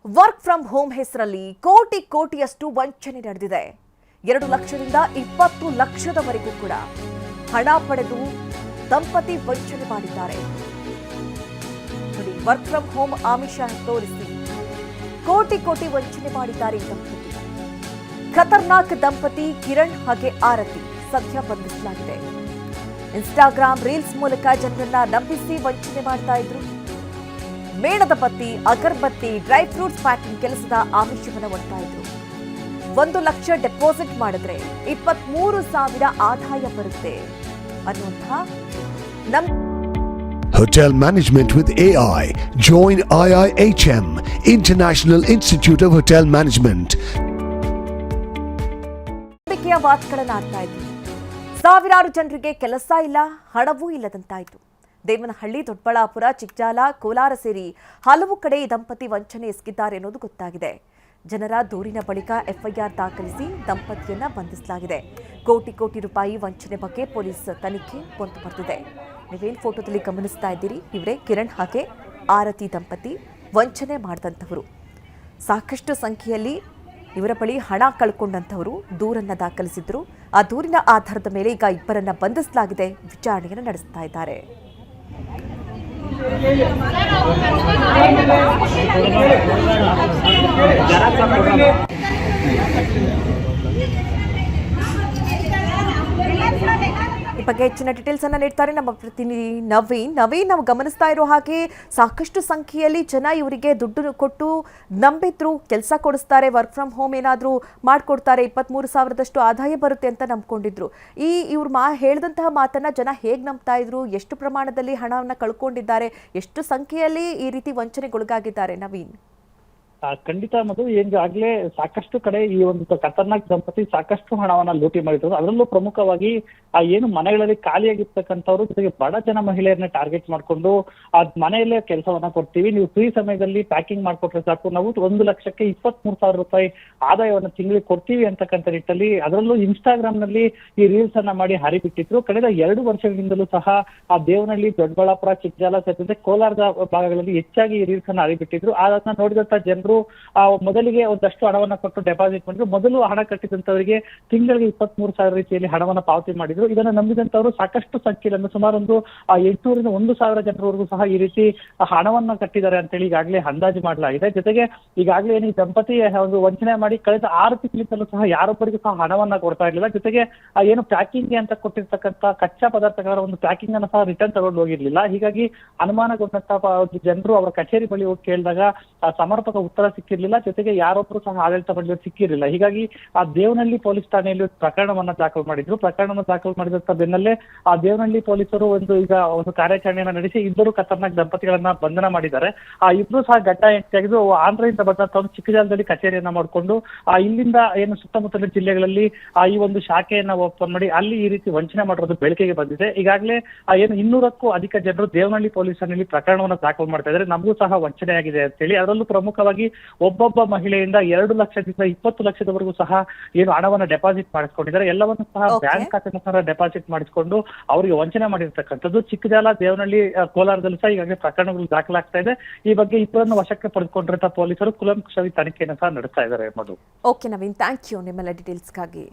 Work from home ಹೆಸರಲ್ಲಿ ಕೋಟಿಯಷ್ಟು ವಂಚನೆ ನಡೆದಿದೆ. 2 ಲಕ್ಷದಿಂದ 20 ಲಕ್ಷದವರೆಗೂ ಕೂಡ ಹಣ ಪಡೆದು ದಂಪತಿ ವಂಚನೆ ಮಾಡಿದ್ದಾರೆ. ನೋಡಿ, ವರ್ಕ್ ಫ್ರಮ್ ಹೋಮ್ ಆಮಿಷ ತೋರಿಸಿ ಕೋಟಿ ವಂಚನೆ ಮಾಡಿದ್ದಾರೆ ಈ ದಂಪತಿ. ಖತರ್ನಾಕ್ ದಂಪತಿ ಕಿರಣ್ ಹಾಗೆ ಆರತಿ ಸದ್ಯ ಬಂಧಿಸಲಾಗಿದೆ. ಇನ್ಸ್ಟಾಗ್ರಾಮ್ ರೀಲ್ಸ್ ಮೂಲಕ ಜನರನ್ನ ನಂಬಿಸಿ ವಂಚನೆ ಮಾಡ್ತಾ ಇದ್ರು. ಮೇಣದ ಬತ್ತಿ, ಅಗರಬತ್ತಿ, ಡ್ರೈ ಫ್ರೂಟ್ಸ್ ಪ್ಯಾಕಿಂಗ್ ಕೆಲಸದ ಆಮಿಷವನ್ನು ಒಡ್ತಾ ಇದ್ರು. 1 ಲಕ್ಷ ಡೆಪಾಸಿಟ್ ಮಾಡಿದ್ರೆ 23,000 ಆದಾಯ ಬರುತ್ತೆ ಅನ್ನುವಂತಹ Hotel Management with AI. Join IIHM, International Institute of Hotel Management. ನಂಬಿಕೆಯ ಮಾತುಗಳನ್ನು ಆಡ್ತಾ ಇದ್ರು. ಸಾವಿರಾರು ಜನರಿಗೆ ಕೆಲಸ ಇಲ್ಲ, ಹಣವೂ ಇಲ್ಲದಂತಾಯಿತು. ದೇವನಹಳ್ಳಿ, ದೊಡ್ಡಬಳ್ಳಾಪುರ, ಚಿಕ್ಕಜಾಲ, ಕೋಲಾರ ಸೇರಿ ಹಲವು ಕಡೆ ಈ ದಂಪತಿ ವಂಚನೆ ಎಸಗಿದ್ದಾರೆ ಅನ್ನೋದು ಗೊತ್ತಾಗಿದೆ. ಜನರ ದೂರಿನ ಬಳಿಕ ಎಫ್ಐಆರ್ ದಾಖಲಿಸಿ ದಂಪತಿಯನ್ನ ಬಂಧಿಸಲಾಗಿದೆ. ಕೋಟಿ ರೂಪಾಯಿ ವಂಚನೆ ಬಗ್ಗೆ ಪೊಲೀಸ್ ತನಿಖೆ ಮುಂದುವರೆದಿದೆ. ನೀವೇನು ಫೋಟೋದಲ್ಲಿ ಗಮನಿಸ್ತಾ ಇದ್ದೀರಿ, ಇವರೇ ಕಿರಣ್ ಹಾಗೆ ಆರತಿ ದಂಪತಿ ವಂಚನೆ ಮಾಡಿದಂಥವರು. ಸಾಕಷ್ಟು ಸಂಖ್ಯೆಯಲ್ಲಿ ಇವರ ಬಳಿ ಹಣ ಕಳ್ಕೊಂಡಂಥವರು ದೂರನ್ನ ದಾಖಲಿಸಿದ್ರು. ಆ ದೂರಿನ ಆಧಾರದ ಮೇಲೆ ಈಗ ಇಬ್ಬರನ್ನ ಬಂಧಿಸಲಾಗಿದೆ. ವಿಚಾರಣೆಯನ್ನು ನಡೆಸ್ತಾ ಇದ್ದಾರೆ. ಈ ಬಗ್ಗೆ ಹೆಚ್ಚಿನ ಡೀಟೇಲ್ಸ್ ಅನ್ನ ನೀಡ್ತಾರೆ ನಮ್ಮ ಪ್ರತಿನಿಧಿ ನವೀನ್. ನಾವು ಗಮನಿಸ್ತಾ ಇರೋ ಹಾಗೆ ಸಾಕಷ್ಟು ಸಂಖ್ಯೆಯಲ್ಲಿ ಜನ ಇವರಿಗೆ ದುಡ್ಡು ಕೊಟ್ಟು ನಂಬಿದ್ರು, ಕೆಲಸ ಕೊಡಿಸ್ತಾರೆ, ವರ್ಕ್ ಫ್ರಮ್ ಹೋಮ್ ಏನಾದರೂ ಮಾಡಿಕೊಡ್ತಾರೆ, 23,000ದಷ್ಟು ಆದಾಯ ಬರುತ್ತೆ ಅಂತ ನಂಬ್ಕೊಂಡಿದ್ರು. ಇವ್ರು ಹೇಳಿದಂತಹ ಮಾತನ್ನ ಜನ ಹೇಗೆ ನಂಬ್ತಾ ಇದ್ರು, ಎಷ್ಟು ಪ್ರಮಾಣದಲ್ಲಿ ಹಣವನ್ನು ಕಳ್ಕೊಂಡಿದ್ದಾರೆ, ಎಷ್ಟು ಸಂಖ್ಯೆಯಲ್ಲಿ ಈ ರೀತಿ ವಂಚನೆಗೊಳಗಾಗಿದ್ದಾರೆ ನವೀನ್? ಖಂಡಿತ ಮಧು, ಈಗಾಗಲೇ ಸಾಕಷ್ಟು ಕಡೆ ಈ ಒಂದು ಖತರ್ನಾಕ್ ದಂಪತಿ ಸಾಕಷ್ಟು ಹಣವನ್ನ ಲೂಟಿ ಮಾಡಿದ್ರು. ಅದರಲ್ಲೂ ಪ್ರಮುಖವಾಗಿ ಏನು ಮನೆಗಳಲ್ಲಿ ಖಾಲಿಯಾಗಿರ್ತಕ್ಕಂಥವ್ರು, ಜೊತೆಗೆ ಬಡ ಜನ ಮಹಿಳೆಯರನ್ನ ಟಾರ್ಗೆಟ್ ಮಾಡ್ಕೊಂಡು ಆ ಮನೆಯಲ್ಲೇ ಕೆಲಸವನ್ನ ಕೊಡ್ತೀವಿ, ನೀವು ಫ್ರೀ ಸಮಯದಲ್ಲಿ ಪ್ಯಾಕಿಂಗ್ ಮಾಡ್ಕೊಟ್ರೆ ಸಾಕು, ನಾವು 1 ಲಕ್ಷಕ್ಕೆ 23,000 ರೂಪಾಯಿ ಆದಾಯವನ್ನು ತಿಂಗಳಿಗೆ ಕೊಡ್ತೀವಿ ಅಂತಕ್ಕಂಥ ನಿಟ್ಟಲ್ಲಿ ಅದರಲ್ಲೂ ಇನ್ಸ್ಟಾಗ್ರಾಮ್ ನಲ್ಲಿ ಈ ರೀಲ್ಸ್ ಅನ್ನ ಮಾಡಿ ಹರಿಬಿಟ್ಟಿದ್ರು. ಕಳೆದ 2 ವರ್ಷಗಳಿಂದಲೂ ಸಹ ಆ ದೇವನಹಳ್ಳಿ, ದೊಡ್ಡಬಳ್ಳಾಪುರ, ಚಿಕ್ಕಜಾಲ ಸೇರಿದಂತೆ ಕೋಲಾರದ ಭಾಗಗಳಲ್ಲಿ ಹೆಚ್ಚಾಗಿ ಈ ರೀಲ್ಸ್ ಅನ್ನ ಹರಿಬಿಟ್ಟಿದ್ರು. ಅದನ್ನ ನೋಡಿದಂತ ಜನರು ಮೊದಲಿಗೆ ಒಂದಷ್ಟು ಹಣವನ್ನ ಕೊಟ್ಟು ಡೆಪಾಸಿಟ್ ಮಾಡಿದ್ರು. ಮೊದಲು ಹಣ ಕಟ್ಟಿದಂತವರಿಗೆ ತಿಂಗಳಿಗೆ 23,000 ರೀತಿಯಲ್ಲಿ ಹಣವನ್ನ ಪಾವತಿ ಮಾಡಿದ್ರು. ಇದನ್ನ ನಂಬಿದಂತವರು ಸಾಕಷ್ಟು ಸಂಖ್ಯೆಯಲ್ಲಿ ಸುಮಾರು 800ರಿಂದ 1,000 ಜನರವರೆಗೂ ಸಹ ಈ ರೀತಿ ಹಣವನ್ನ ಕಟ್ಟಿದ್ದಾರೆ ಅಂತೇಳಿ ಈಗಾಗಲೇ ಅಂದಾಜು ಮಾಡಲಾಗಿದೆ. ಜೊತೆಗೆ ಈಗಾಗಲೇ ಏನು ಈ ದಂಪತಿ ಒಂದು ವಂಚನೆ ಮಾಡಿ ಕಳೆದ 6 ತಿಂಗಳಿಂದಲೂ ಸಹ ಯಾರೊಬ್ಬರಿಗೂ ಸಹ ಹಣವನ್ನ ಕೊಡ್ತಾ ಇರಲಿಲ್ಲ. ಜೊತೆಗೆ ಏನು ಪ್ಯಾಕಿಂಗ್ ಅಂತ ಕೊಟ್ಟಿರ್ತಕ್ಕಂಥ ಕಚ್ಚಾ ಪದಾರ್ಥಗಳ ಒಂದು ಪ್ಯಾಕಿಂಗ್ ಅನ್ನ ಸಹ ರಿಟರ್ನ್ ತಗೊಂಡು ಹೋಗಿರ್ಲಿಲ್ಲ. ಹೀಗಾಗಿ ಅನುಮಾನಗೊಂಡಂತ ಜನರು ಅವರ ಕಚೇರಿ ಬಳಿ ಹೋಗಿ ಕೇಳಿದಾಗ ಸಮರ್ಪಕ ಉತ್ತರ ಸಿಕ್ಕಿರ್ಲಿಲ್ಲ. ಜೊತೆಗೆ ಯಾರೊಬ್ಬರು ಸಹ ಆಡಳಿತ ಮಂಡಳಿ ಸಿಕ್ಕಿರಲಿಲ್ಲ. ಹೀಗಾಗಿ ಆ ದೇವನಹಳ್ಳಿ ಪೊಲೀಸ್ ಠಾಣೆಯಲ್ಲಿ ಪ್ರಕರಣವನ್ನ ದಾಖಲು ಮಾಡಿದ್ರು. ಪ್ರಕರಣವನ್ನು ದಾಖಲು ಮಾಡಿದಂತ ಬೆನ್ನಲ್ಲೇ ಆ ದೇವನಹಳ್ಳಿ ಪೊಲೀಸರು ಈಗ ಒಂದು ಕಾರ್ಯಾಚರಣೆಯನ್ನ ನಡೆಸಿ ಇಬ್ಬರು ಖತರ್ನಾಕ್ ದಂಪತಿಗಳನ್ನ ಬಂಧನ ಮಾಡಿದ್ದಾರೆ. ಆ ಇಬ್ರು ಸಹ ಗಡ್ಡ ತೆಗೆದು ಆಂಧ್ರದಿಂದ ಬಂದಂತ ಚಿಕ್ಕಜಾಲದಲ್ಲಿ ಕಚೇರಿಯನ್ನ ಮಾಡಿಕೊಂಡು ಇಲ್ಲಿಂದ ಏನು ಸುತ್ತಮುತ್ತಲಿನ ಜಿಲ್ಲೆಗಳಲ್ಲಿ ಈ ಒಂದು ಶಾಖೆಯನ್ನ ಓಪನ್ ಮಾಡಿ ಅಲ್ಲಿ ಈ ರೀತಿ ವಂಚನೆ ಮಾಡಿರೋದು ಬೆಳಕಿಗೆ ಬಂದಿದೆ. ಈಗಾಗಲೇ ಏನು 200ಕ್ಕೂ ಅಧಿಕ ಜನರು ದೇವನಹಳ್ಳಿ ಪೊಲೀಸ್ ಠಾಣೆಯಲ್ಲಿ ಪ್ರಕರಣವನ್ನು ದಾಖಲು ಮಾಡ್ತಾ ಇದ್ದಾರೆ. ನಮಗೂ ಸಹ ವಂಚನೆ ಆಗಿದೆ ಅಂತ ಹೇಳಿ. ಅದರಲ್ಲೂ ಪ್ರಮುಖವಾಗಿ ಒಬ್ಬೊಬ್ಬ ಮಹಿಳೆಯಿಂದ 2 ಲಕ್ಷದಿಂದ 20 ಲಕ್ಷದವರೆಗೂ ಸಹ ಏನು ಹಣವನ್ನ ಡೆಪಾಸಿಟ್ ಮಾಡಿಸ್ಕೊಂಡಿದ್ದಾರೆ. ಎಲ್ಲವನ್ನು ಸಹ ಬ್ಯಾಂಕ್ ಖಾತೆನ ಸಹ ಡೆಪಾಸಿಟ್ ಮಾಡಿಸಿಕೊಂಡು ಅವರಿಗೆ ವಂಚನೆ ಮಾಡಿರ್ತಕ್ಕಂಥದ್ದು. ಚಿಕ್ಕಜಾಲ, ದೇವನಹಳ್ಳಿ, ಕೋಲಾರದಲ್ಲೂ ಸಹ ಈಗಾಗಲೇ ಪ್ರಕರಣಗಳು ದಾಖಲಾಗ್ತಾ ಇದೆ. ಈ ಬಗ್ಗೆ ಇಬ್ಬರನ್ನು ವಶಕ್ಕೆ ಪಡೆದುಕೊಂಡಿರುವಂತಹ ಪೊಲೀಸರು ಕೂಲಂಕಷವಾಗಿ ತನಿಖೆಯನ್ನು ಸಹ ನಡೆಸ್ತಾ ಇದ್ದಾರೆ. ಮಧು. ಓಕೆ ನವೀನ್, ಥ್ಯಾಂಕ್ ಯು ನಿಮ್ಮೆಲ್ಲ ಡೀಟೇಲ್ಸ್ಗಾಗಿ.